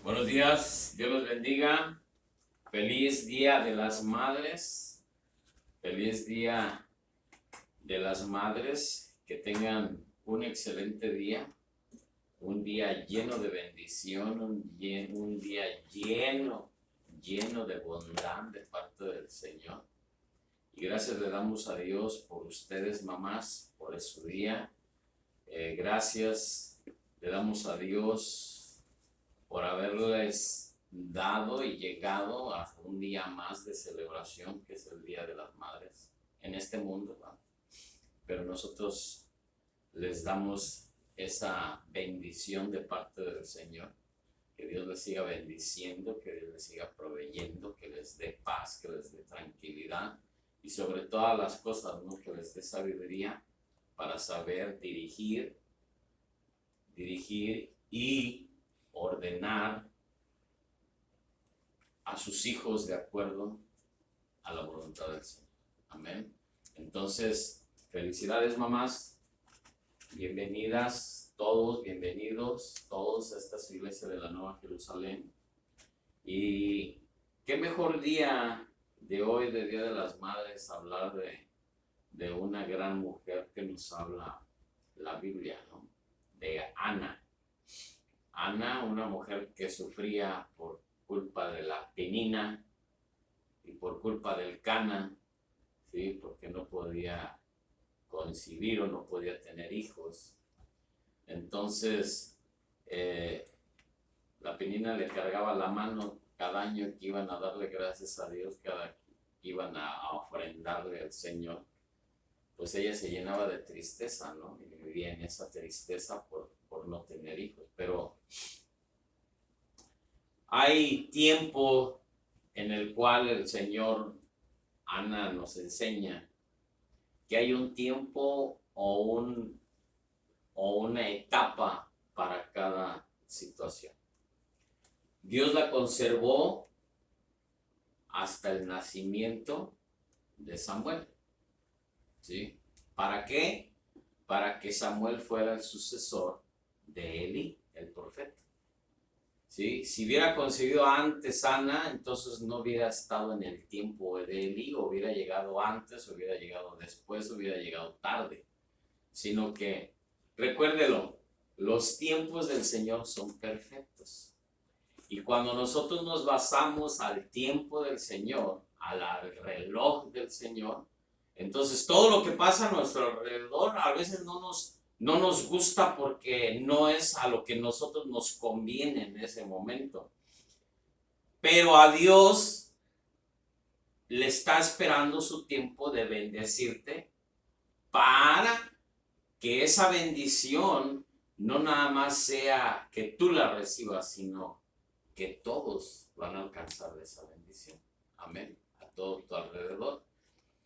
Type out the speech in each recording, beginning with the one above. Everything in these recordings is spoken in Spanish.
Buenos días, Dios los bendiga. Feliz Día de las Madres. Feliz Día de las Madres. Que tengan un excelente día. Un día lleno de bendición. Un día lleno de bondad de parte del Señor. Y gracias le damos a Dios por ustedes, mamás, por su día. Gracias le damos a Dios por haberles dado y llegado a un día más de celebración, que es el Día de las Madres en este mundo, ¿va? Pero nosotros les damos esa bendición de parte del Señor. Que Dios les siga bendiciendo, que Dios les siga proveyendo, que les dé paz, que les dé tranquilidad y sobre todas las cosas, ¿no? Que les dé sabiduría para saber dirigir y ordenar a sus hijos de acuerdo a la voluntad del Señor. Amén. Entonces, felicidades, mamás. Bienvenidos todos a esta iglesia de la Nueva Jerusalén. Y qué mejor día de hoy, de Día de las Madres, hablar de una gran mujer que nos habla la Biblia, ¿no? De Ana. Ana, una mujer que sufría por culpa de la penina y por culpa del cana, ¿sí? Porque no podía concebir o no podía tener hijos. Entonces, la penina le cargaba la mano cada año que iban a darle gracias a Dios, cada que iban a ofrendarle al Señor. Pues ella se llenaba de tristeza, ¿no? Y vivía en esa tristeza por no tener hijos. Pero hay tiempo en el cual el Señor, Ana, nos enseña que hay un tiempo o una etapa para cada situación. Dios la conservó hasta el nacimiento de Samuel, ¿sí? ¿Para qué? Para que Samuel fuera el sucesor de Eli, el profeta. ¿Sí? Si hubiera concebido antes Ana, entonces no hubiera estado en el tiempo de Eli, o hubiera llegado antes, o hubiera llegado después, o hubiera llegado tarde. Sino que, recuérdelo, los tiempos del Señor son perfectos. Y cuando nosotros nos basamos al tiempo del Señor, al reloj del Señor, entonces todo lo que pasa a nuestro alrededor a veces no nos gusta porque no es a lo que nosotros nos conviene en ese momento. Pero a Dios le está esperando su tiempo de bendecirte para que esa bendición no nada más sea que tú la recibas, sino que todos van a alcanzar esa bendición. Amén. A todo tu alrededor.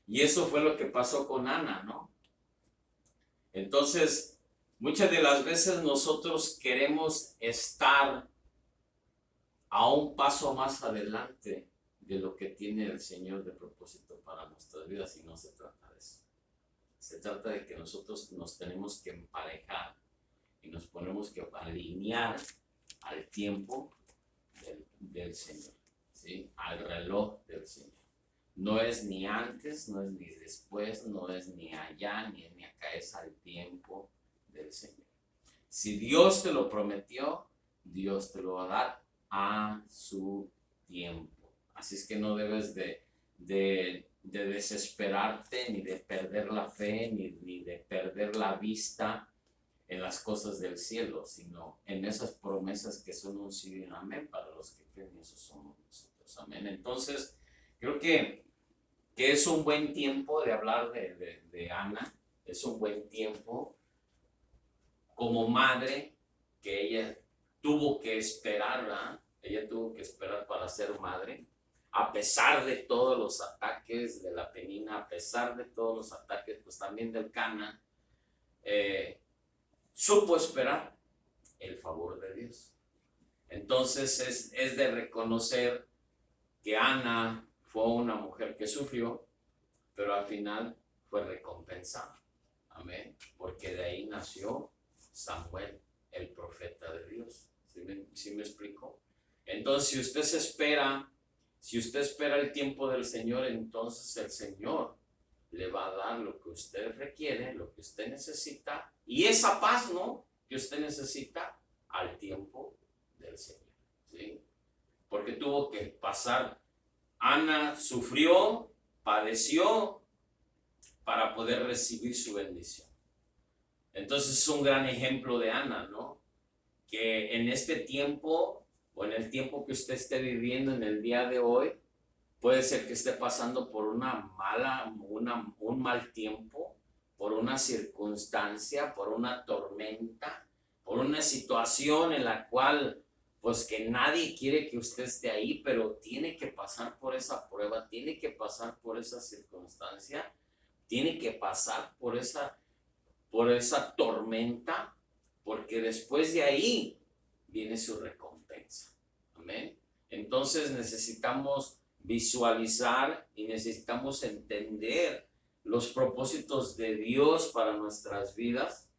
Y eso fue lo que pasó con Ana, ¿no? Entonces, muchas de las veces nosotros queremos estar a un paso más adelante de lo que tiene el Señor de propósito para nuestras vidas, y no se trata de eso. Se trata de que nosotros nos tenemos que emparejar y nos ponemos que alinear al tiempo del Señor, ¿sí? Al reloj del Señor. No es ni antes, no es ni después, no es ni allá, ni acá, es al tiempo del Señor. Si Dios te lo prometió, Dios te lo va a dar a su tiempo. Así es que no debes de desesperarte, ni de perder la fe, ni de perder la vista en las cosas del cielo, sino en esas promesas que son un sí y un amén para los que creen, y eso somos nosotros. Amén. Entonces, creo que es un buen tiempo de hablar de Ana, es un buen tiempo como madre que ella tuvo que esperar, ¿verdad? Ella tuvo que esperar para ser madre, a pesar de todos los ataques de la penina, a pesar de todos los ataques, pues también del cana, supo esperar el favor de Dios. Entonces es de reconocer que Ana fue una mujer que sufrió, pero al final fue recompensada. Amén. Porque de ahí nació Samuel, el profeta de Dios. ¿Sí me explico? Entonces, si usted espera el tiempo del Señor, entonces el Señor le va a dar lo que usted requiere, lo que usted necesita, y esa paz, ¿no?, que usted necesita al tiempo del Señor, ¿sí? Porque tuvo que pasar. Ana sufrió, padeció para poder recibir su bendición. Entonces es un gran ejemplo de Ana, ¿no? Que en este tiempo, o en el tiempo que usted esté viviendo en el día de hoy, puede ser que esté pasando por un mal tiempo, por una circunstancia, por una tormenta, por una situación en la cual, pues, que nadie quiere que usted esté ahí, pero tiene que pasar por esa prueba, tiene que pasar por esa circunstancia, tiene que pasar por esa tormenta, porque después de ahí viene su recompensa. Amén. Entonces necesitamos visualizar y necesitamos entender los propósitos de Dios para nuestras vidas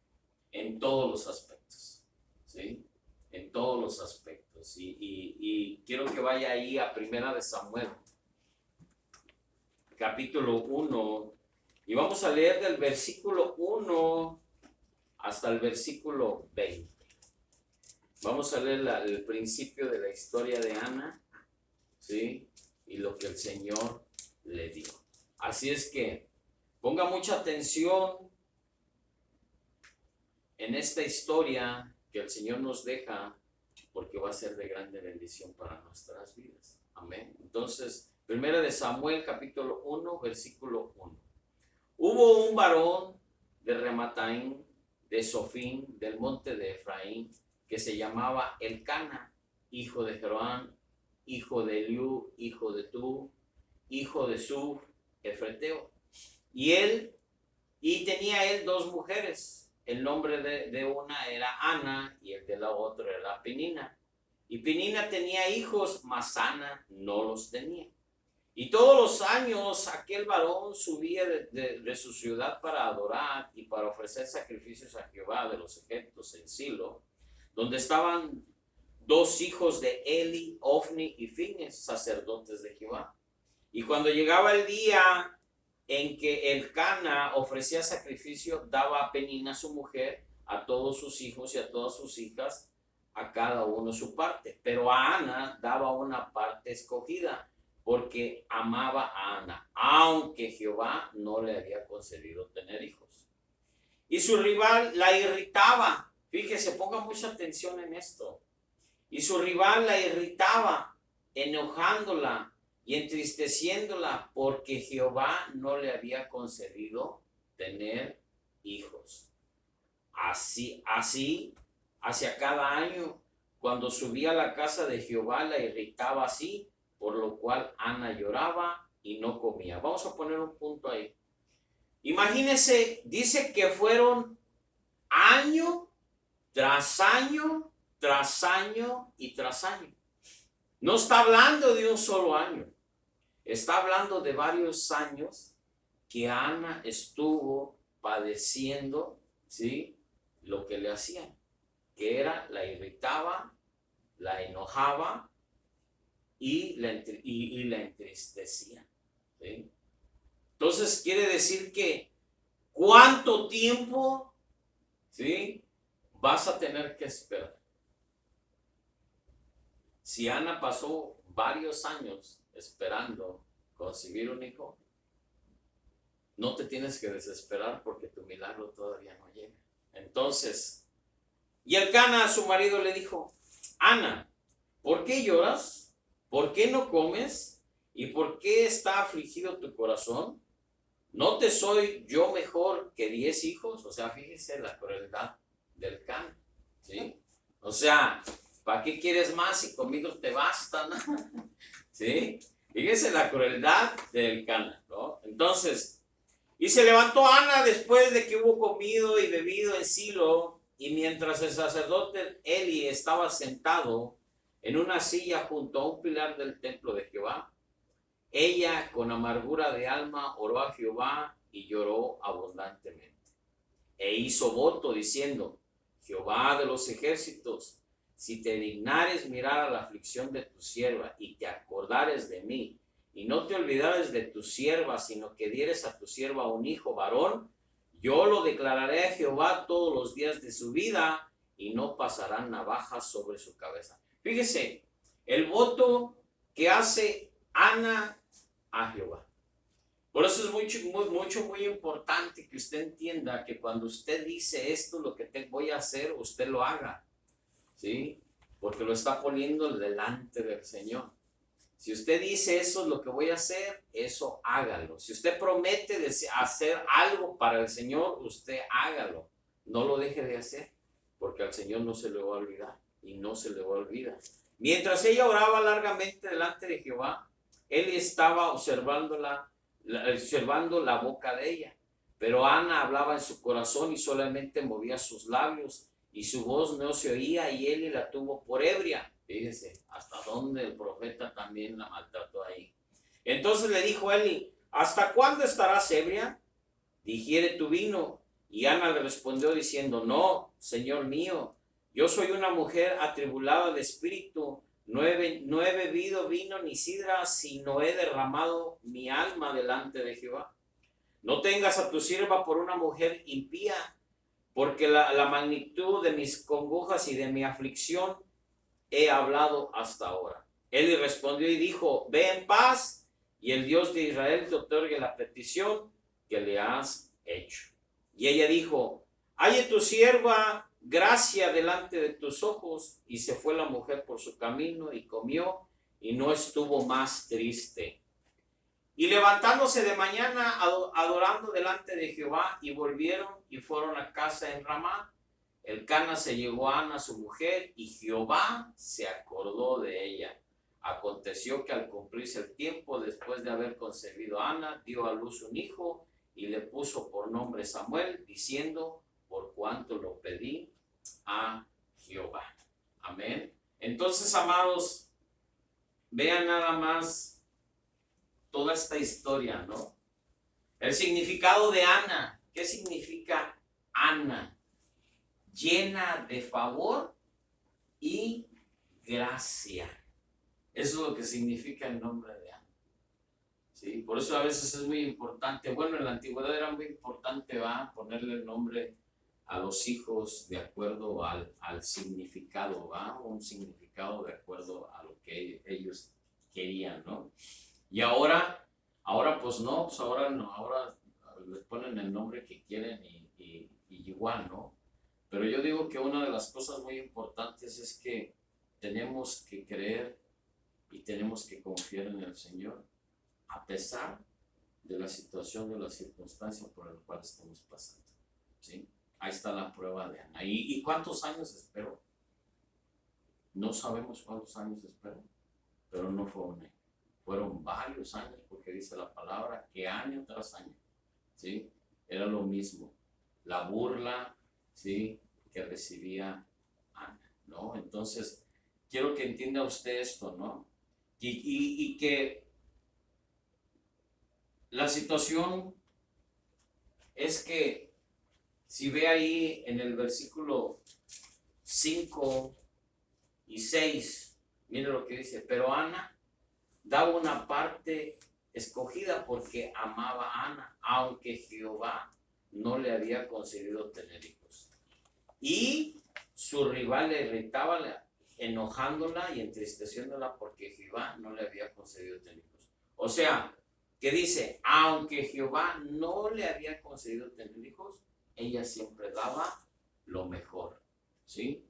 en todos los aspectos, ¿sí? En todos los aspectos. Y quiero que vaya ahí a Primera de Samuel, capítulo 1, y vamos a leer del versículo 1 hasta el versículo 20. Vamos a leer el principio de la historia de Ana, ¿sí? Y lo que el Señor le dio. Así es que ponga mucha atención en esta historia que el Señor nos deja, porque va a ser de grande bendición para nuestras vidas. Amén. Entonces, Primera de Samuel, capítulo 1, versículo 1. Hubo un varón de Remataim, de Sofín, del monte de Efraín, que se llamaba Elcana, hijo de Jeroán, hijo de Eliú, hijo de Tu, hijo de Suf, efreteo. Y tenía él dos mujeres. El nombre de una era Ana y el de la otra era Penina. Y Penina tenía hijos, mas Ana no los tenía. Y todos los años aquel varón subía de su ciudad para adorar y para ofrecer sacrificios a Jehová de los ejércitos en Silo, donde estaban dos hijos de Eli, Ofni y Fines, sacerdotes de Jehová. Y cuando llegaba el día en que Elcana ofrecía sacrificio, daba a Penina su mujer, a todos sus hijos y a todas sus hijas, a cada uno su parte. Pero a Ana daba una parte escogida, porque amaba a Ana, aunque Jehová no le había concedido tener hijos. Y su rival la irritaba. Fíjese, ponga mucha atención en esto. Y su rival la irritaba, enojándola y entristeciéndola, porque Jehová no le había concedido tener hijos. Así, hacia cada año, cuando subía a la casa de Jehová, la irritaba así, por lo cual Ana lloraba y no comía. Vamos a poner un punto ahí. Imagínense, dice que fueron año tras año, tras año y tras año. No está hablando de un solo año. Está hablando de varios años que Ana estuvo padeciendo, ¿sí?, lo que le hacían, que era, la irritaba, la enojaba y la entristecía, ¿sí? Entonces quiere decir que ¿cuánto tiempo, sí, vas a tener que esperar? Si Ana pasó varios años esperando concebir un hijo, no te tienes que desesperar porque tu milagro todavía no llega. Entonces, y Elcana, su marido, le dijo: Ana, ¿por qué lloras? ¿Por qué no comes? ¿Y por qué está afligido tu corazón? ¿No te soy yo mejor que 10 hijos? O sea, fíjese la crueldad del Elcana, ¿sí? O sea, ¿para qué quieres más si conmigo te bastan? ¿Sí? Fíjese la crueldad del Elcana, ¿no? Entonces, y se levantó Ana después de que hubo comido y bebido en Silo, y mientras el sacerdote Eli estaba sentado en una silla junto a un pilar del templo de Jehová, ella con amargura de alma oró a Jehová y lloró abundantemente. E hizo voto diciendo: Jehová de los ejércitos, si te dignares mirar a la aflicción de tu sierva y te acordares de mí, y no te olvidares de tu sierva, sino que dieres a tu sierva un hijo varón, yo lo declararé a Jehová todos los días de su vida, y no pasarán navajas sobre su cabeza. Fíjese, el voto que hace Ana a Jehová. Por eso es muy importante que usted entienda que cuando usted dice esto, lo que te voy a hacer, usted lo haga, ¿sí? Porque lo está poniendo delante del Señor. Si usted dice eso es lo que voy a hacer, eso hágalo. Si usted promete hacer algo para el Señor, usted hágalo. No lo deje de hacer, porque al Señor no se le va a olvidar y no se le va a olvidar. Mientras ella oraba largamente delante de Jehová, él estaba observando la boca de ella. Pero Ana hablaba en su corazón y solamente movía sus labios, y su voz no se oía, y Eli la tuvo por ebria. Fíjese hasta dónde el profeta también la maltrató ahí. Entonces le dijo Eli: ¿hasta cuándo estarás ebria? Digiere tu vino. Y Ana le respondió diciendo: no, Señor mío, yo soy una mujer atribulada de espíritu. No he bebido vino ni sidra, sino he derramado mi alma delante de Jehová. No tengas a tu sierva por una mujer impía, porque la magnitud de mis congojas y de mi aflicción he hablado hasta ahora. Él le respondió y dijo: ve en paz, y el Dios de Israel te otorgue la petición que le has hecho. Y ella dijo: halle tu sierva gracia delante de tus ojos. Y se fue la mujer por su camino y comió, y no estuvo más triste. Y levantándose de mañana, adorando delante de Jehová, y volvieron y fueron a casa en Ramá. Elcana se llegó a Ana su mujer, y Jehová se acordó de ella. Aconteció que al cumplirse el tiempo, después de haber concebido a Ana, dio a luz un hijo, y le puso por nombre Samuel, diciendo: por cuanto lo pedí a Jehová. Amén. Entonces, amados, vean nada más toda esta historia, ¿no? El significado de Ana. ¿Qué significa Ana? Llena de favor y gracia. Eso es lo que significa el nombre de Ana. ¿Sí? Por eso a veces es muy importante. Bueno, en la antigüedad era muy importante, ponerle el nombre a los hijos de acuerdo al significado, un significado de acuerdo a lo que ellos querían, ¿no? Y ahora pues no, pues ahora no, ahora les ponen el nombre que quieren y igual, ¿no? Pero yo digo que una de las cosas muy importantes es que tenemos que creer y tenemos que confiar en el Señor, a pesar de la situación, de la circunstancia por la cual estamos pasando, ¿sí? Ahí está la prueba de Ana. ¿Y cuántos años esperó? No sabemos cuántos años esperó, pero no fue un año. Fueron varios años, porque dice la palabra que año tras año, ¿sí? Era lo mismo, la burla, ¿sí?, que recibía Ana, ¿no? Entonces, quiero que entienda usted esto, ¿no? Y que la situación es que, si ve ahí en el versículo 5 y 6, mire lo que dice: pero Ana daba una parte escogida porque amaba a Ana, aunque Jehová no le había concedido tener hijos. Y su rival le irritaba, enojándola y entristeciéndola porque Jehová no le había concedido tener hijos. O sea, que dice, aunque Jehová no le había concedido tener hijos, ella siempre daba lo mejor, ¿sí?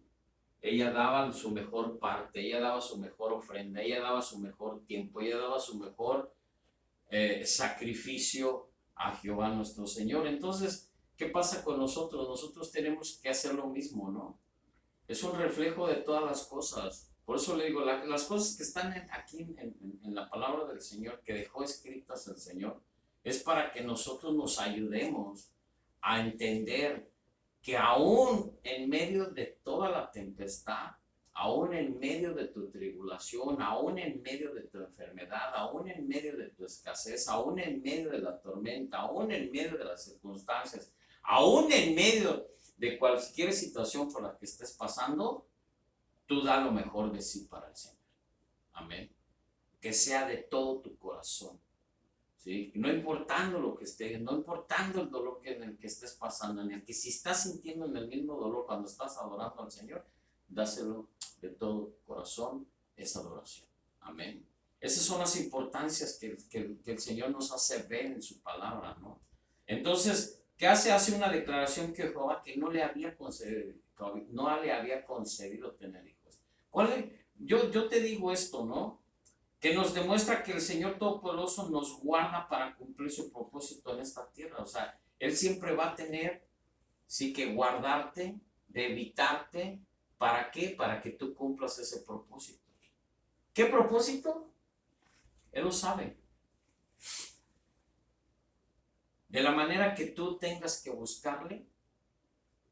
Ella daba su mejor parte, ella daba su mejor ofrenda, ella daba su mejor tiempo, ella daba su mejor sacrificio a Jehová nuestro Señor. Entonces, ¿qué pasa con nosotros? Nosotros tenemos que hacer lo mismo, ¿no? Es un reflejo de todas las cosas. Por eso le digo, las cosas que están aquí en la palabra del Señor, que dejó escritas el Señor, es para que nosotros nos ayudemos a entender que aún en medio de toda la tempestad, aún en medio de tu tribulación, aún en medio de tu enfermedad, aún en medio de tu escasez, aún en medio de la tormenta, aún en medio de las circunstancias, aún en medio de cualquier situación por la que estés pasando, tú da lo mejor de sí para el Señor. Amén. Que sea de todo tu corazón. ¿Sí? No importando lo que estés, no importando el dolor en el que estés pasando, en el que si estás sintiendo en el mismo dolor cuando estás adorando al Señor, dáselo de todo tu corazón, esa adoración. Amén. Esas son las importancias que el Señor nos hace ver en su palabra, ¿no? Entonces, ¿qué hace? Hace una declaración que Jehová que no le había concedido tener hijos. Yo te digo esto, ¿no? Que nos demuestra que el Señor Todopoderoso nos guarda para cumplir su propósito en esta tierra. O sea, Él siempre va a tener, sí, que guardarte, de evitarte. ¿Para qué? Para que tú cumplas ese propósito. ¿Qué propósito? Él lo sabe. De la manera que tú tengas que buscarle,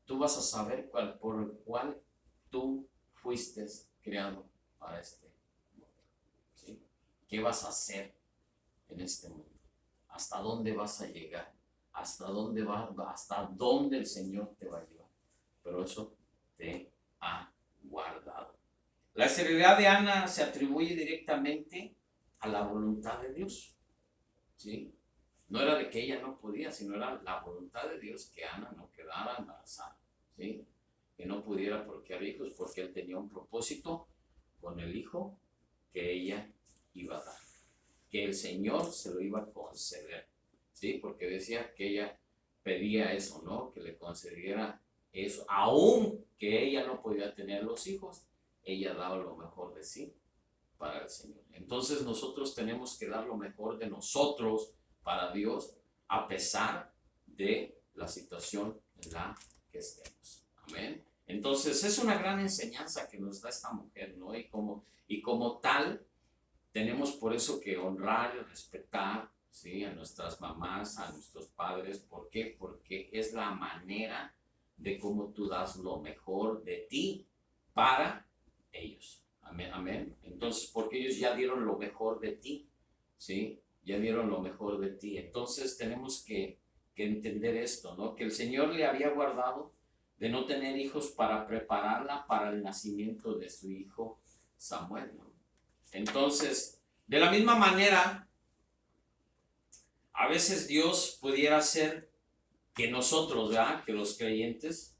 tú vas a saber por el cual tú fuiste creado para este mundo. ¿Sí? ¿Qué vas a hacer en este mundo? ¿Hasta dónde vas a llegar? ¿Hasta dónde el Señor te va a llevar? Pero eso te ha guardado. La esterilidad de Ana se atribuye directamente a la voluntad de Dios. ¿Sí? No era de que ella no podía, sino era la voluntad de Dios que Ana no quedara embarazada. ¿Sí? Que no pudiera procrear hijos porque Él tenía un propósito con el hijo que ella iba a dar. Que el Señor se lo iba a conceder. ¿Sí? Porque decía que ella pedía eso, ¿no? Que le concediera eso. Aún que ella no podía tener los hijos, ella daba lo mejor de sí para el Señor. Entonces nosotros tenemos que dar lo mejor de nosotros para Dios, a pesar de la situación en la que estemos. Amén. Entonces es una gran enseñanza que nos da esta mujer, ¿no? Y como tal, tenemos por eso que honrar y respetar, ¿sí? A nuestras mamás, a nuestros padres. ¿Por qué? Porque es la manera de cómo tú das lo mejor de ti para ellos. Amén, amén. Entonces, porque ellos ya dieron lo mejor de ti, ¿sí? Ya dieron lo mejor de ti. Entonces tenemos que entender esto, ¿no? Que el Señor le había guardado de no tener hijos para prepararla para el nacimiento de su hijo Samuel, ¿no? Entonces, de la misma manera, a veces Dios pudiera hacer que nosotros, ¿verdad? Que los creyentes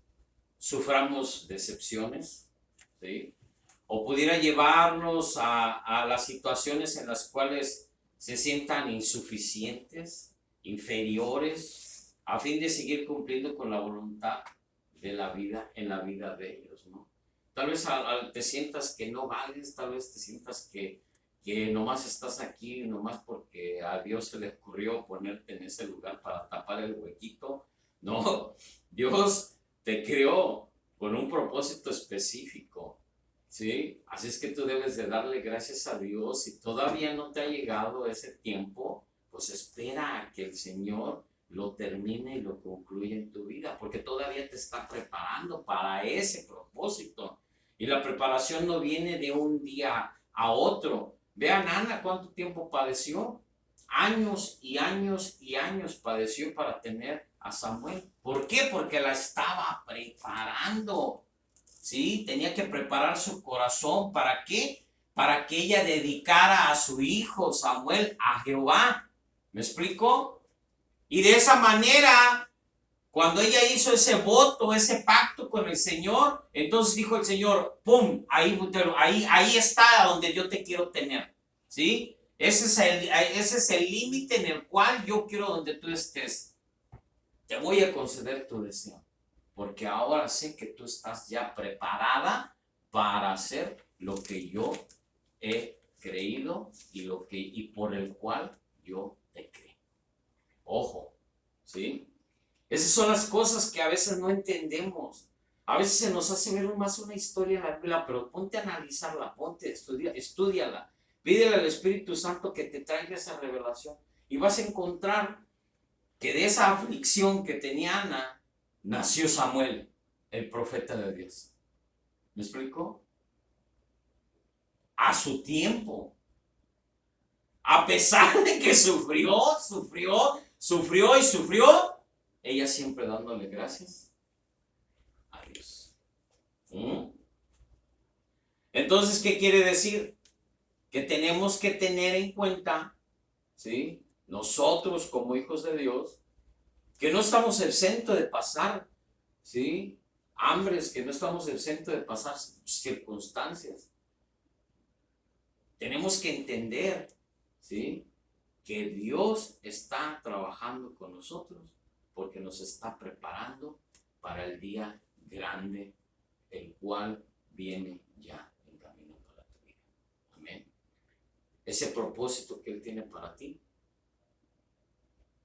suframos decepciones, ¿sí? O pudiera llevarnos a las situaciones en las cuales se sientan insuficientes, inferiores, a fin de seguir cumpliendo con la voluntad de la vida, en la vida de ellos, ¿no? Tal vez te sientas que no vales, tal vez te sientas que nomás estás aquí, nomás porque a Dios se le ocurrió ponerte en ese lugar para tapar el huequito. No, Dios te creó con un propósito específico, ¿sí? Así es que tú debes de darle gracias a Dios. Si todavía no te ha llegado ese tiempo, pues espera a que el Señor lo termine y lo concluya en tu vida, porque todavía te está preparando para ese propósito. Y la preparación no viene de un día a otro. Vean Ana cuánto tiempo padeció. Años y años y años padeció para tener a Samuel. ¿Por qué? Porque la estaba preparando. ¿Sí? Tenía que preparar su corazón. ¿Para qué? Para que ella dedicara a su hijo Samuel a Jehová. ¿Me explico? Y de esa manera, cuando ella hizo ese voto, ese pacto con el Señor, entonces dijo el Señor, ¡pum! Ahí está donde yo te quiero tener. ¿Sí? Ese es el límite en el cual yo quiero donde tú estés. Te voy a conceder tu deseo, porque ahora sé que tú estás ya preparada para hacer lo que yo he creído y por el cual yo te creo. Ojo, ¿sí? Esas son las cosas que a veces no entendemos. A veces se nos hace ver más una historia en la Biblia, pero ponte a analizarla, estúdiala. Pídele al Espíritu Santo que te traiga esa revelación y vas a encontrar que de esa aflicción que tenía Ana, nació Samuel, el profeta de Dios. ¿Me explico? A su tiempo. A pesar de que sufrió, ella siempre dándole gracias a Dios. Entonces, ¿qué quiere decir? Que tenemos que tener en cuenta, ¿sí? Nosotros como hijos de Dios, que no estamos exentos de pasar, ¿sí? Hambres, que no estamos exentos de pasar circunstancias. Tenemos que entender, ¿sí? Que Dios está trabajando con nosotros porque nos está preparando para el día grande, el cual viene ya en camino para tu vida. Amén. Ese propósito que Él tiene para ti,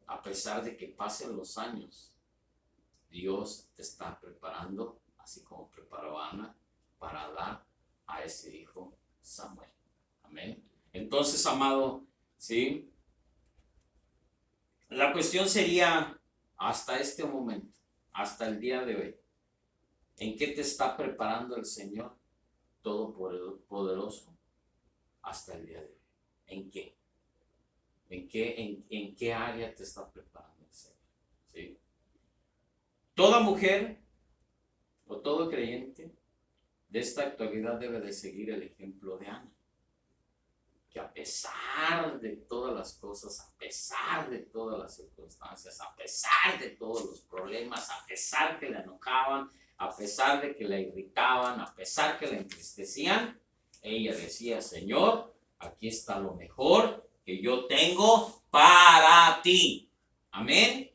a pesar de que pasen los años, Dios te está preparando, así como preparó a Ana, para dar a ese hijo Samuel. Amén. Entonces, amado, ¿sí? La cuestión sería, hasta este momento, hasta el día de hoy, ¿en qué te está preparando el Señor Todopoderoso hasta el día de hoy? ¿En qué? ¿En qué área te está preparando el Señor? ¿Sí? Toda mujer o todo creyente de esta actualidad debe de seguir el ejemplo de Ana, que a pesar de todas las cosas, a pesar de todas las circunstancias, a pesar de todos los problemas, a pesar que la enojaban, a pesar de que la irritaban, a pesar que la entristecían, ella decía: Señor, aquí está lo mejor que yo tengo para ti. Amén.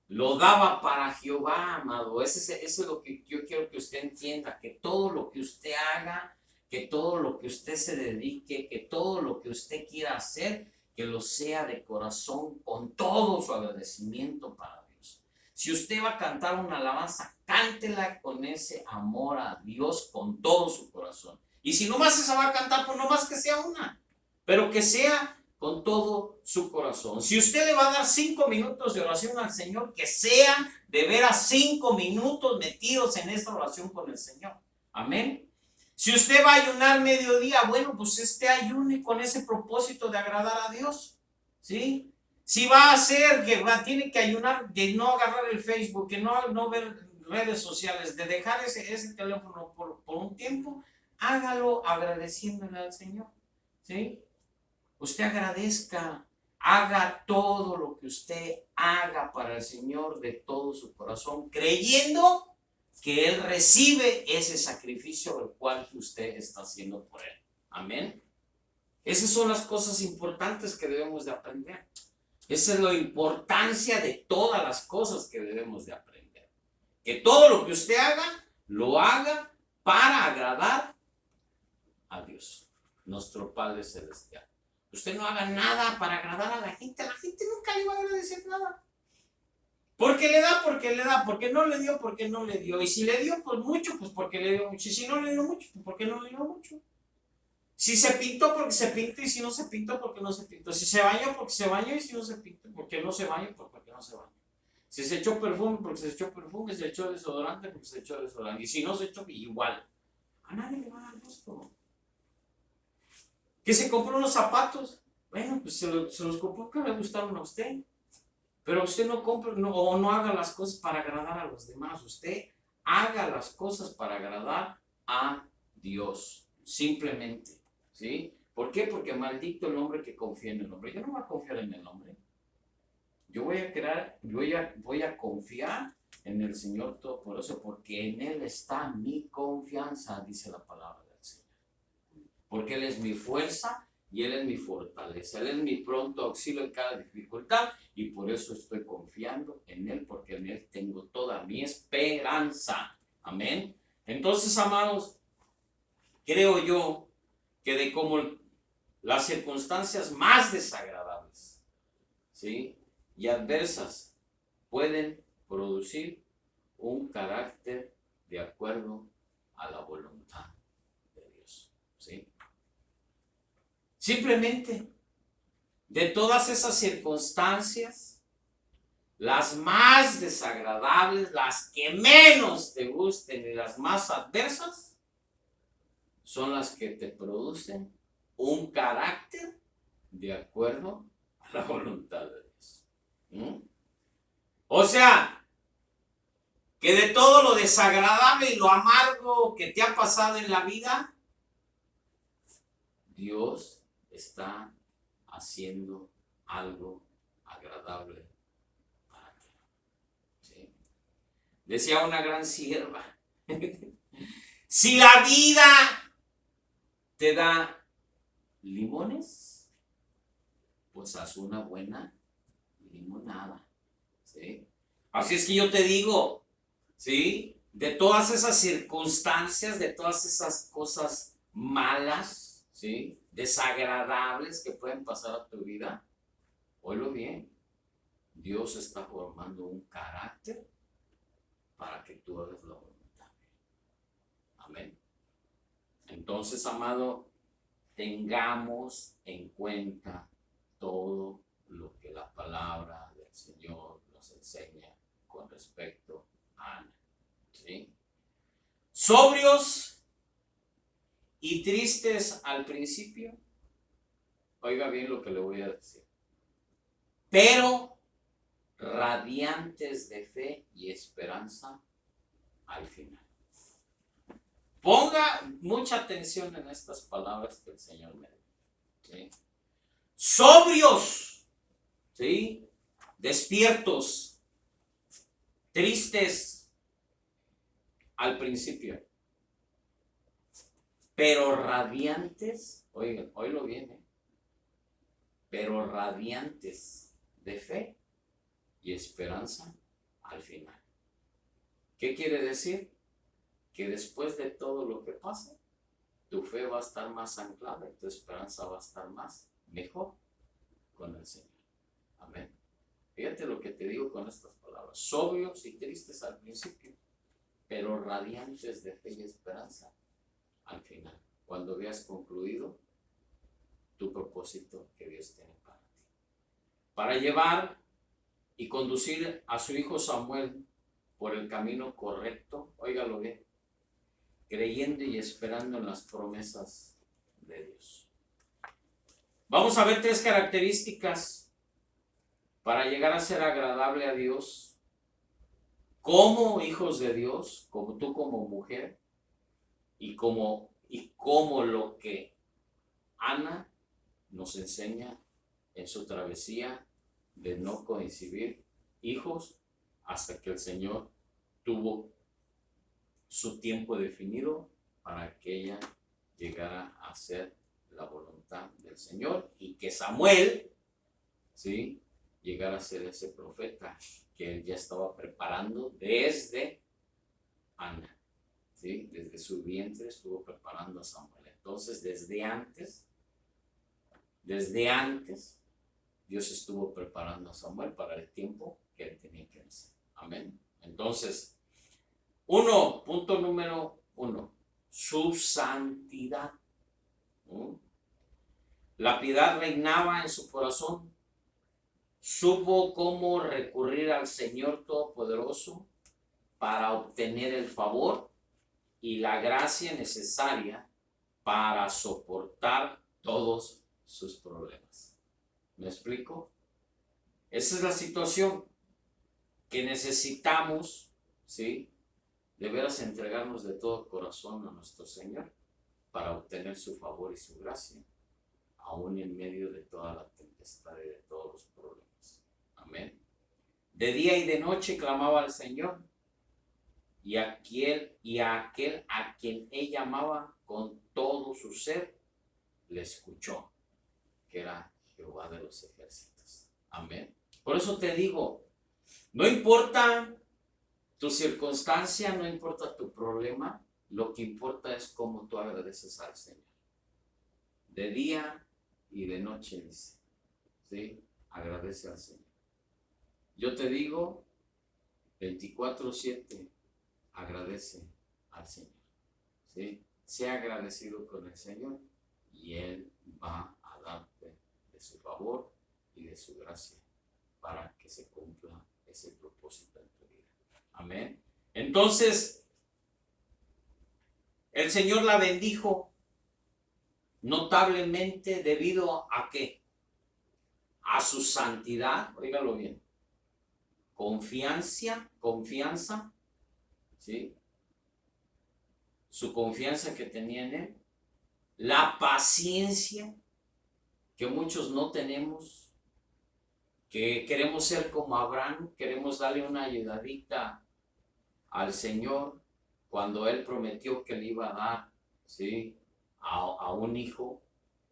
Lo daba para Jehová, amado. Eso es lo que yo quiero que usted entienda, que todo lo que usted haga, que todo lo que usted se dedique, que todo lo que usted quiera hacer, que lo sea de corazón, con todo su agradecimiento para Dios. Si usted va a cantar una alabanza, cántela con ese amor a Dios, con todo su corazón. Y si nomás esa va a cantar, pues nomás que sea una, pero que sea con todo su corazón. Si usted le va a dar 5 minutos de oración al Señor, que sean de veras 5 minutos metidos en esta oración con el Señor. Amén. Si usted va a ayunar mediodía, bueno, pues ayune con ese propósito de agradar a Dios. ¿Sí? Si va a hacer que tiene que ayunar, de no agarrar el Facebook, de no ver redes sociales, de dejar ese teléfono por un tiempo, hágalo agradeciéndole al Señor. ¿Sí? Usted agradezca, haga todo lo que usted haga para el Señor de todo su corazón, creyendo que Él recibe ese sacrificio el cual usted está haciendo por Él. Amén. Esas son las cosas importantes que debemos de aprender. Esa es la importancia de todas las cosas que debemos de aprender. Que todo lo que usted haga, lo haga para agradar a Dios, nuestro Padre Celestial. Usted no haga nada para agradar a la gente nunca le va a agradecer nada. Porque le da, porque no le dio, porque no le dio. Y si le dio pues mucho, pues porque le dio mucho. Y si no le dio mucho, pues porque no le dio mucho. Si se pintó, porque se pintó. Y si no se pintó, porque no se pintó. Si se bañó, porque se bañó. Y si no se pintó, porque no se bañó, pues porque no se bañó. Si se echó perfume, porque se echó perfume. Si se echó desodorante, porque se echó desodorante. Y si no se echó, igual. A nadie le va a dar gusto. Que se compró unos zapatos. Bueno, pues se los compró que le gustaron a usted. Pero usted no compre o no haga las cosas para agradar a los demás. Usted haga las cosas para agradar a Dios. Simplemente. ¿Sí? ¿Por qué? Porque maldito el hombre que confía en el hombre. Yo no voy a confiar en el hombre. Yo voy a confiar en el Señor Todopoderoso, porque en Él está mi confianza, dice la palabra del Señor. Porque Él es mi fuerza y Él es mi fortaleza. Él es mi pronto auxilio en cada dificultad, y por eso estoy confiando en Él, porque en Él tengo toda mi esperanza. Amén. Entonces, amados, creo yo que de como las circunstancias más desagradables, ¿sí?, y adversas pueden producir un carácter de acuerdo a la voluntad de Dios. ¿Sí? Simplemente, de todas esas circunstancias, las más desagradables, las que menos te gusten y las más adversas, son las que te producen un carácter de acuerdo a la voluntad de Dios. O sea, que de todo lo desagradable y lo amargo que te ha pasado en la vida, Dios está haciendo algo agradable para ti. ¿Sí? Decía una gran sierva, si la vida te da limones, pues haz una buena limonada. ¿Sí? Así es que yo te digo, ¿sí? De todas esas circunstancias, de todas esas cosas malas, ¿sí? Desagradables que pueden pasar a tu vida, oílo bien, Dios está formando un carácter para que tú hagas la voluntad. Amén. Entonces, amado, tengamos en cuenta todo lo que la palabra del Señor nos enseña con respecto a Ana. ¿Sí? Sobrios y tristes al principio. Oiga bien lo que le voy a decir. Pero radiantes de fe y esperanza al final. Ponga mucha atención en estas palabras que el Señor me dio. ¿Sí? Sobrios, ¿sí? Despiertos, tristes al principio, pero radiantes, oigan, oílo bien, pero radiantes de fe y esperanza al final. ¿Qué quiere decir? Que después de todo lo que pasa, tu fe va a estar más anclada y tu esperanza va a estar más mejor con el Señor. Amén. Fíjate lo que te digo con estas palabras. Sobrios y tristes al principio, pero radiantes de fe y esperanza al final. Cuando veas concluido tu propósito que Dios tiene para ti. Para llevar y conducir a su hijo Samuel por el camino correcto, óigalo bien, creyendo y esperando en las promesas de Dios. Vamos a ver 3 características para llegar a ser agradable a Dios, como hijos de Dios, como tú como mujer, y como lo que Ana nos enseña en su travesía de no concebir hijos hasta que el Señor tuvo su tiempo definido para que ella llegara a hacer la voluntad del Señor y que Samuel, ¿sí?, llegara a ser ese profeta que él ya estaba preparando desde Ana, ¿sí? Desde su vientre estuvo preparando a Samuel. Entonces, desde antes, Dios estuvo preparando a Samuel para el tiempo que él tenía que hacer. Amén. Entonces, punto número 1, su santidad. La piedad reinaba en su corazón. Supo cómo recurrir al Señor Todopoderoso para obtener el favor y la gracia necesaria para soportar todos sus problemas. ¿Me explico? Esa es la situación que necesitamos, ¿sí?, de veras entregarnos de todo corazón a nuestro Señor para obtener su favor y su gracia, aún en medio de toda la tempestad y de todos los problemas. Amén. De día y de noche clamaba al Señor, y a aquel a quien ella amaba con todo su ser, le escuchó, que era Jehová de los ejércitos. Amén. Por eso te digo, no importa tu circunstancia, no importa tu problema, lo que importa es cómo tú agradeces al Señor. De día y de noche, dice, ¿sí? Agradece al Señor. Yo te digo, 24/7, agradece al Señor, ¿sí? Sea agradecido con el Señor y Él va a darte de su favor y de su gracia para que se cumpla ese propósito en tu vida. Amén. Entonces, el Señor la bendijo notablemente debido a ¿qué? A su santidad, óigalo bien, confianza, ¿sí? Su confianza que tenía en Él la paciencia que muchos no tenemos, que queremos ser como Abraham, queremos darle una ayudadita al Señor cuando Él prometió que le iba a dar, ¿sí?, a un hijo,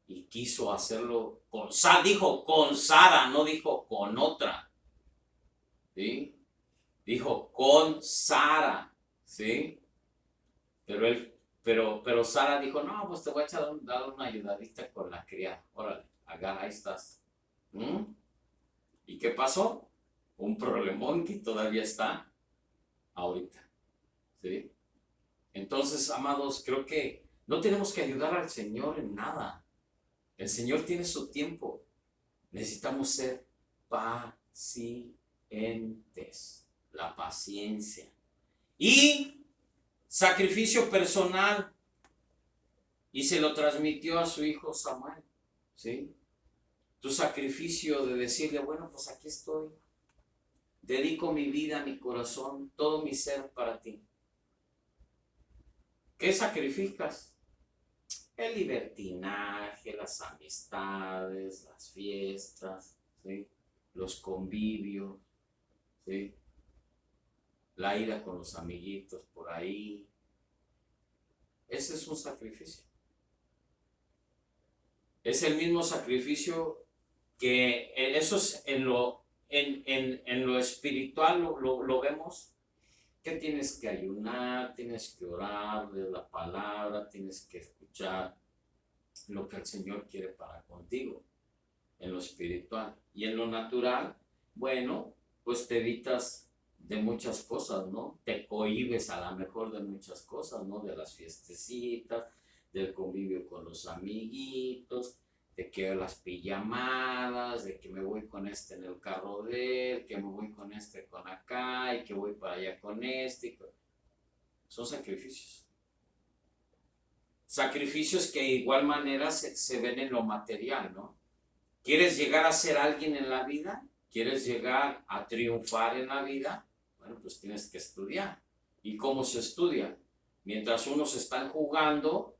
y quiso hacerlo con Sara, dijo con Sara, no dijo con otra, ¿sí? Dijo con Sara, ¿sí? Pero Sara dijo, no, pues te voy a dar una ayudadita con la criada. Órale, agarra, ahí estás. ¿Mm? ¿Y qué pasó? Un problemón que todavía está ahorita, ¿sí? Entonces, amados, creo que no tenemos que ayudar al Señor en nada. El Señor tiene su tiempo. Necesitamos ser pacientes. La paciencia. Y sacrificio personal. Y se lo transmitió a su hijo Samuel, ¿sí? Tu sacrificio de decirle, bueno, pues aquí estoy. Dedico mi vida, mi corazón, todo mi ser para ti. ¿Qué sacrificas? El libertinaje, las amistades, las fiestas, ¿sí?, los convivios, ¿sí?, la ida con los amiguitos por ahí. Ese es un sacrificio. Es el mismo sacrificio que eso es en lo espiritual, lo vemos, que tienes que ayunar, tienes que orar de la palabra, tienes que escuchar lo que el Señor quiere para contigo, en lo espiritual. Y en lo natural, bueno, pues te evitas de muchas cosas, ¿no? Te cohibes a lo mejor de muchas cosas, ¿no? De las fiestecitas, del convivio con los amiguitos, de que las pijamadas, de que me voy con este en el carro de él, que me voy con este con acá, y que voy para allá con este. Son sacrificios. Sacrificios que de igual manera se ven en lo material, ¿no? ¿Quieres llegar a ser alguien en la vida? ¿Quieres llegar a triunfar en la vida? Bueno, pues tienes que estudiar. ¿Y cómo se estudia? Mientras unos están jugando,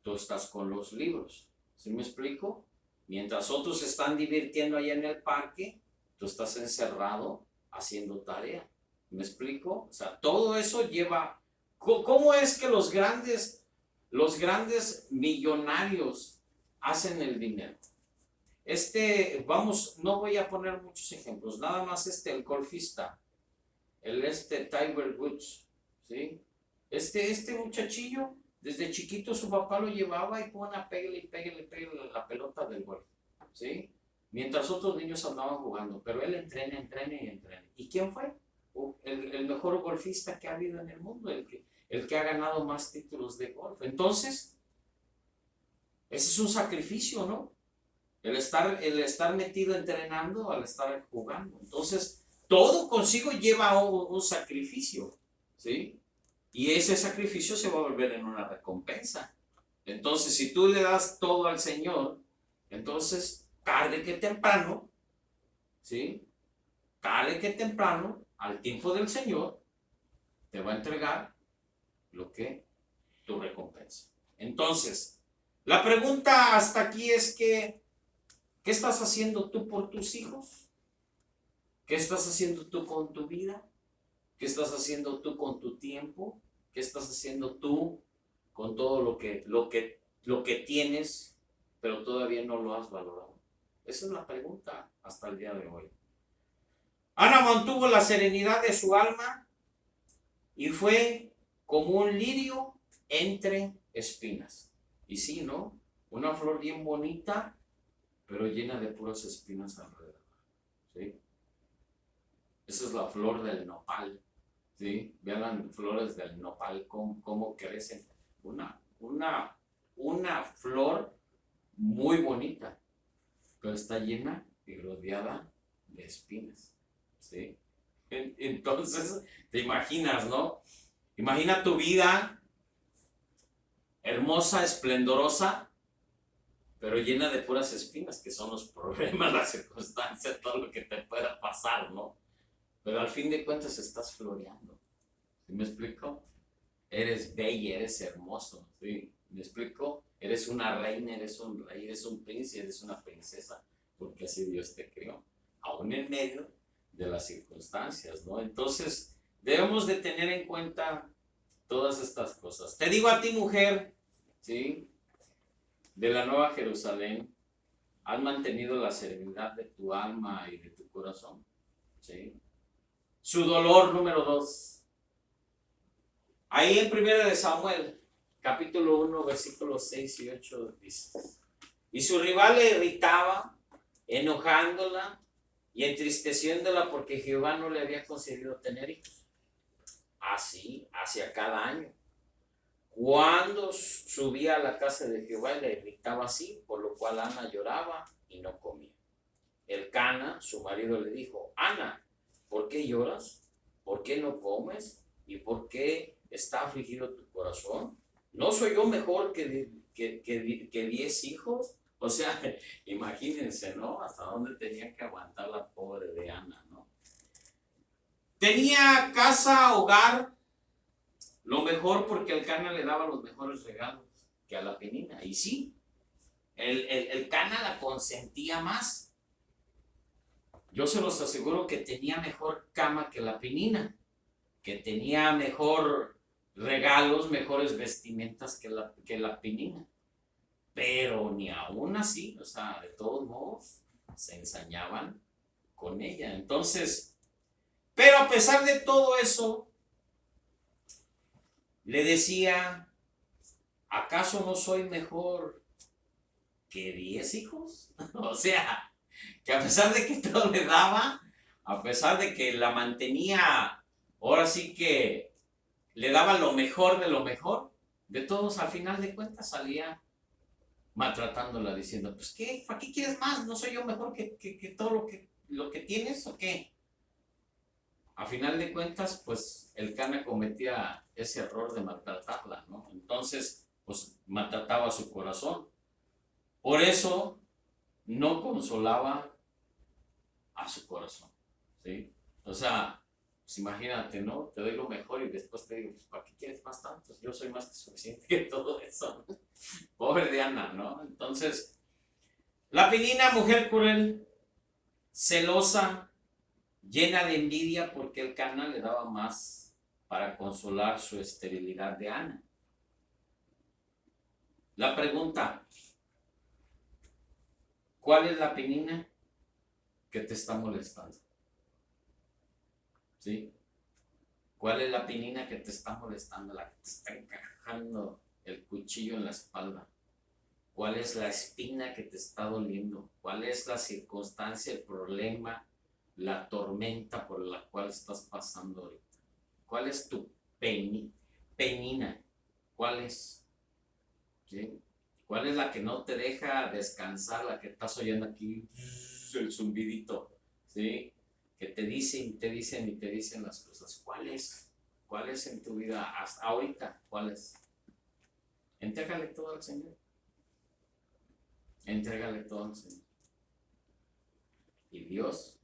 tú estás con los libros. ¿Sí me explico? Mientras otros se están divirtiendo allá en el parque, tú estás encerrado haciendo tarea. ¿Me explico? O sea, todo eso lleva... ¿Cómo es que los grandes millonarios hacen el dinero? Vamos, no voy a poner muchos ejemplos, nada más el golfista, Tiger Woods, ¿sí? Este muchachillo, desde chiquito su papá lo llevaba y pone a pégale la pelota del golf, ¿sí? Mientras otros niños andaban jugando, pero él entrena. ¿Y quién fue? El mejor golfista que ha habido en el mundo, el que ha ganado más títulos de golf. Entonces, ese es un sacrificio, ¿no? El estar metido entrenando al estar jugando. Entonces, todo consigo lleva un sacrificio, ¿sí? Y ese sacrificio se va a volver en una recompensa. Entonces, si tú le das todo al Señor, entonces, tarde que temprano, ¿sí? Tarde que temprano, al tiempo del Señor, te va a entregar tu recompensa. Entonces, la pregunta hasta aquí es que, ¿qué estás haciendo tú por tus hijos? ¿Qué estás haciendo tú con tu vida? ¿Qué estás haciendo tú con tu tiempo? ¿Qué estás haciendo tú con todo lo que tienes, pero todavía no lo has valorado? Esa es la pregunta hasta el día de hoy. Ana mantuvo la serenidad de su alma y fue como un lirio entre espinas. Y sí, ¿no? Una flor bien bonita, pero llena de puras espinas alrededor, ¿sí? Esa es la flor del nopal, ¿sí? Vean las flores del nopal, cómo crecen. Una flor muy bonita, pero está llena y rodeada de espinas, ¿sí? Entonces, te imaginas, ¿no? Imagina tu vida hermosa, esplendorosa, pero llena de puras espinas, que son los problemas, las circunstancias, todo lo que te pueda pasar, ¿no? Pero al fin de cuentas estás floreando. ¿Sí me explico? Eres bella, eres hermoso, ¿sí? ¿Me explico? Eres una reina, eres un rey, eres un príncipe, eres una princesa, porque así Dios te creó, aún en medio de las circunstancias, ¿no? Entonces, debemos de tener en cuenta todas estas cosas. Te digo a ti, mujer, ¿sí? De la Nueva Jerusalén, has mantenido la serenidad de tu alma y de tu corazón, ¿sí? Su dolor número 2. Ahí en 1 de Samuel, capítulo 1, versículos 6 y 8 dice: y su rival le irritaba, enojándola y entristeciéndola porque Jehová no le había concedido tener hijos. Así, hacia cada año. Cuando subía a la casa de Jehová le irritaba así, por lo cual Ana lloraba y no comía. Elcana, su marido, le dijo: Ana, ¿por qué lloras? ¿Por qué no comes? ¿Y por qué está afligido tu corazón? ¿No soy yo mejor que 10 hijos? O sea, imagínense, ¿no? Hasta dónde tenía que aguantar la pobre de Ana, ¿no? Tenía casa, hogar, lo mejor, porque Elcana le daba los mejores regalos que a la Penina. Y sí, Elcana la consentía más. Yo se los aseguro que tenía mejor cama que la Penina, que tenía mejor regalos, mejores vestimentas que la Penina. Pero ni aún así, o sea, de todos modos, se ensañaban con ella. Entonces, pero a pesar de todo eso, le decía: ¿acaso no soy mejor que 10 hijos? O sea, que a pesar de que todo le daba, a pesar de que la mantenía, ahora sí que le daba lo mejor de lo mejor, de todos al final de cuentas salía maltratándola, diciendo: pues qué, ¿para qué quieres más? ¿No soy yo mejor que todo lo que tienes o qué? A final de cuentas, pues Elcana cometía ese error de maltratarla, ¿no? Entonces, pues maltrataba su corazón. Por eso no consolaba a su corazón, ¿sí? O sea, pues imagínate, ¿no? Te doy lo mejor y después te digo: pues ¿para qué quieres más tantos? Yo soy más que suficiente que todo eso. Pobre de Ana, ¿no? Entonces, la Penina, mujer cruel, celosa, llena de envidia, porque Elcana le daba más para consolar su esterilidad de Ana. La pregunta: ¿cuál es la Penina que te está molestando? ¿Sí? ¿Cuál es la Penina que te está molestando, la que te está encajando el cuchillo en la espalda? ¿Cuál es la espina que te está doliendo? ¿Cuál es la circunstancia, el problema, la tormenta por la cual estás pasando ahorita? ¿Cuál es tu penina? ¿Cuál es? ¿Sí? ¿Cuál es la que no te deja descansar, la que estás oyendo aquí, el zumbidito? ¿Sí? Que te dicen y te dicen y te dicen las cosas. ¿Cuál es? ¿Cuál es en tu vida hasta ahorita? ¿Cuál es? Entrégale todo al Señor. Entrégale todo al Señor. Y Dios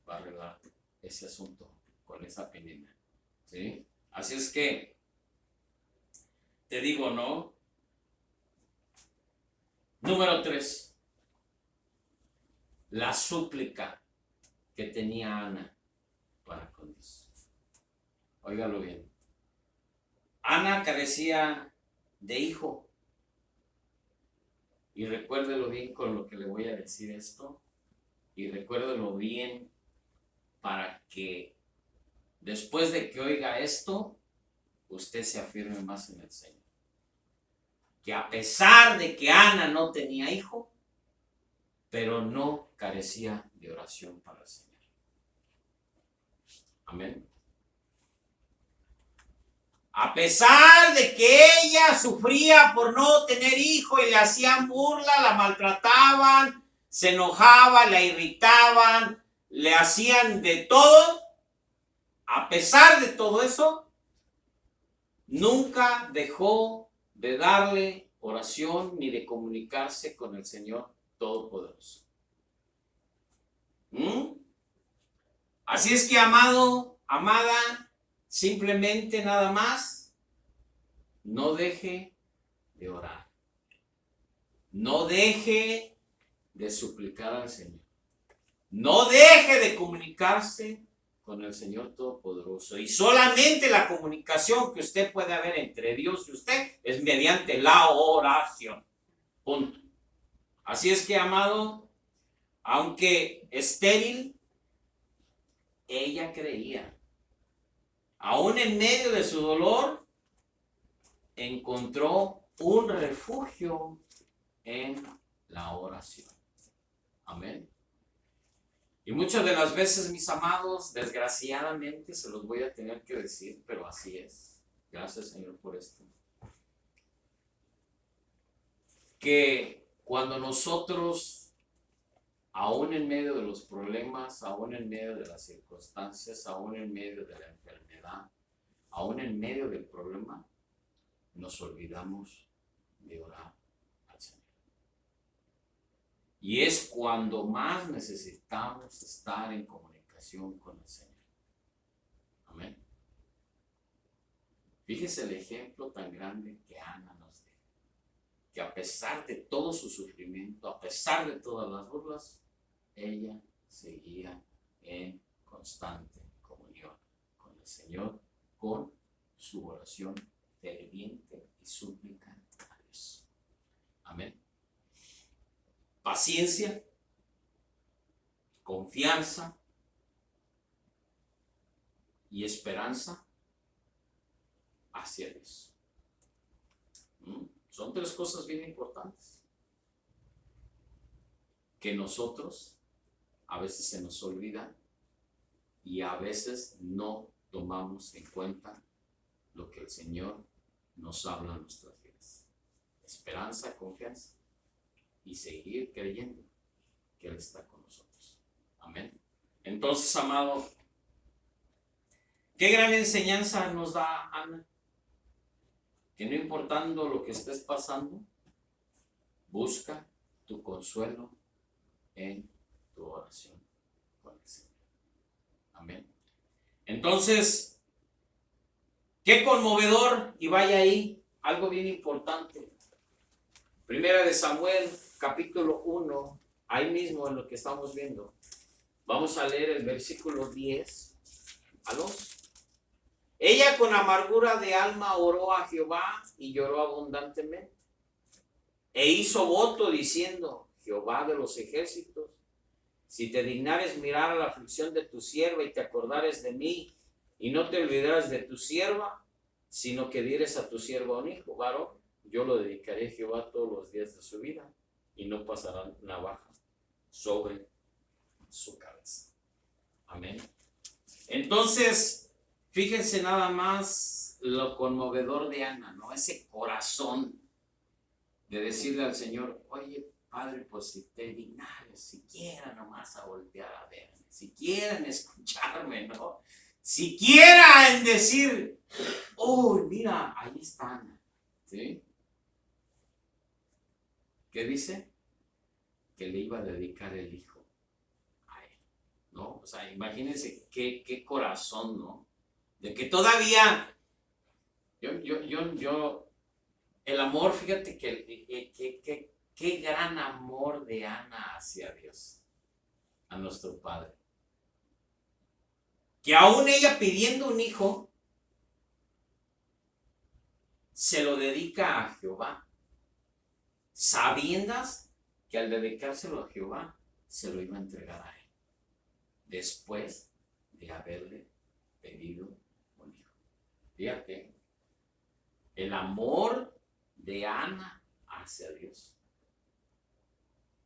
va a arreglar ese asunto con esa penina. ¿Sí? Así es que, te digo, ¿no? Número 3. La súplica que tenía Ana para con Dios. Óigalo bien. Ana carecía de hijo. Y recuérdelo bien con lo que le voy a decir esto. Y recuérdelo bien para que después de que oiga esto, usted se afirme más en el Señor. Que a pesar de que Ana no tenía hijo, pero no carecía de oración para el Señor. Amén. A pesar de que ella sufría por no tener hijo y le hacían burla, la maltrataban, se enojaba, la irritaban, le hacían de todo, a pesar de todo eso, nunca dejó de darle oración ni de comunicarse con el Señor Todopoderoso. Así es que, amado, amada, simplemente nada más, no deje de orar. No deje de suplicar al Señor. No deje de comunicarse con el Señor Todopoderoso. Y solamente la comunicación que usted puede haber entre Dios y usted es mediante la oración. Punto. Así es que, amado, aunque estéril, ella creía. Aún en medio de su dolor, encontró un refugio en la oración. Amén. Y muchas de las veces, mis amados, desgraciadamente se los voy a tener que decir, pero así es. Gracias, Señor, por esto. Que cuando nosotros, aún en medio de los problemas, aún en medio de las circunstancias, aún en medio de la enfermedad, aún en medio del problema, nos olvidamos de orar al Señor. Y es cuando más necesitamos estar en comunicación con el Señor. Amén. Fíjese el ejemplo tan grande que Ana nos dio. Que a pesar de todo su sufrimiento, a pesar de todas las burlas, ella seguía en constante comunión con el Señor, con su oración ferviente y súplica a Dios. Amén. Paciencia, confianza y esperanza hacia Dios. Son tres cosas bien importantes que nosotros a veces se nos olvida y a veces no tomamos en cuenta lo que el Señor nos habla en nuestras vidas. Esperanza, confianza y seguir creyendo que Él está con nosotros. Amén. Entonces, amado, qué gran enseñanza nos da Ana. Que no importando lo que estés pasando, busca tu consuelo en tu oración con el Señor. Amén. Entonces, qué conmovedor, y vaya ahí, algo bien importante. Primera de Samuel, capítulo 1, ahí mismo en lo que estamos viendo. Vamos a leer el versículo 10 al 11. Ella con amargura de alma oró a Jehová y lloró abundantemente. E hizo voto diciendo: Jehová de los ejércitos, si te dignares mirar a la aflicción de tu sierva y te acordares de mí, y no te olvidares de tu sierva, sino que dieres a tu sierva un hijo varón, yo lo dedicaré a Jehová todos los días de su vida, y no pasará navaja sobre su cabeza. Amén. Entonces, fíjense nada más lo conmovedor de Ana, ¿no? Ese corazón de decirle al Señor: oye, Padre, pues si te dignares, siquiera nomás a voltear a verme, siquiera en escucharme, ¿no? Siquiera en decir: oh, mira, ahí está Ana, ¿sí? ¿Qué dice? Que le iba a dedicar el hijo a él, ¿no? O sea, imagínense qué corazón, ¿no? De que todavía, el amor, fíjate qué gran amor de Ana hacia Dios, a nuestro Padre. Que aún ella pidiendo un hijo, se lo dedica a Jehová, sabiendas que al dedicárselo a Jehová, se lo iba a entregar a él, después de haberle pedido un hijo. Fíjate, el amor de Ana hacia Dios.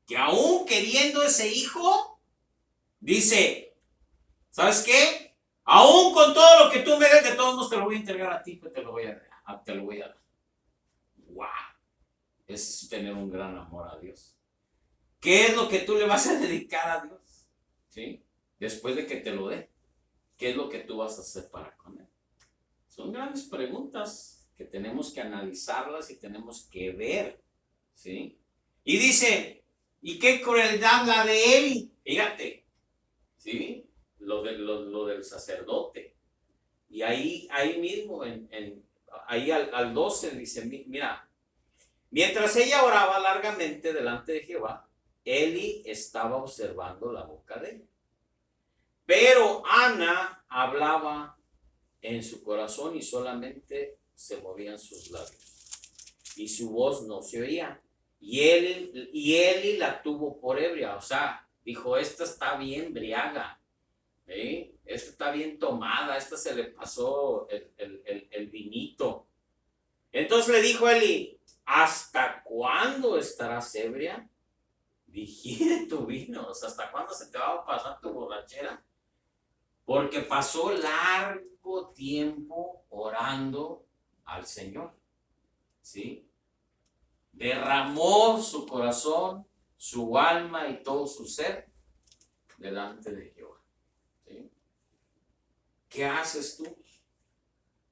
Que aún queriendo ese hijo, dice: ¿sabes qué? Aún con todo lo que tú me des, de todos modos te lo voy a entregar a ti, pues te lo voy a dar. ¡Wow! Es tener un gran amor a Dios. ¿Qué es lo que tú le vas a dedicar a Dios? ¿Sí? Después de que te lo dé, ¿qué es lo que tú vas a hacer para con él? Son grandes preguntas que tenemos que analizarlas y tenemos que ver, ¿sí? Y dice: ¿y qué crueldad la de Eli? Fíjate, ¿sí? Lo del sacerdote. Y ahí mismo, ahí al 12 dice: mira, Mientras ella oraba largamente delante de Jehová, Eli estaba observando la boca de ella. Pero Ana hablaba en su corazón y solamente se movían sus labios. Y su voz no se oía. Y Eli la tuvo por ebria. O sea, dijo, esta está bien briaga. Esta está bien tomada. Esta se le pasó el vinito. Entonces le dijo Eli, ¿hasta cuándo estarás ebria? Digiere tu vino. O sea, ¿hasta cuándo se te va a pasar tu borrachera? Porque pasó largo tiempo orando al Señor. ¿Sí? Derramó su corazón, su alma y todo su ser delante de Jehová. ¿Sí? ¿Qué haces tú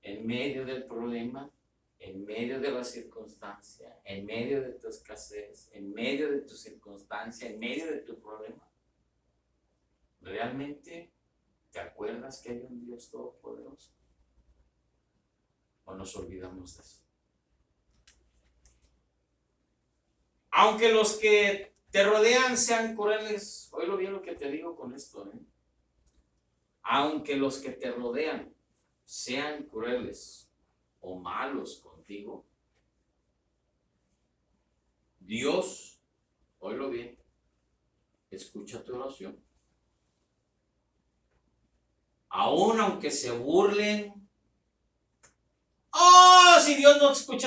en medio del problema? En medio de la circunstancia, en medio de tu escasez, en medio de tu circunstancia, en medio de tu problema. ¿Realmente te acuerdas que hay un Dios todopoderoso? ¿O nos olvidamos de eso? Aunque los que te rodean sean crueles, oílo bien lo que te digo con esto, aunque los que te rodean sean crueles o malos contigo, Dios, oílo bien, escucha tu oración. Aún aunque se burlen, oh, si Dios no escucha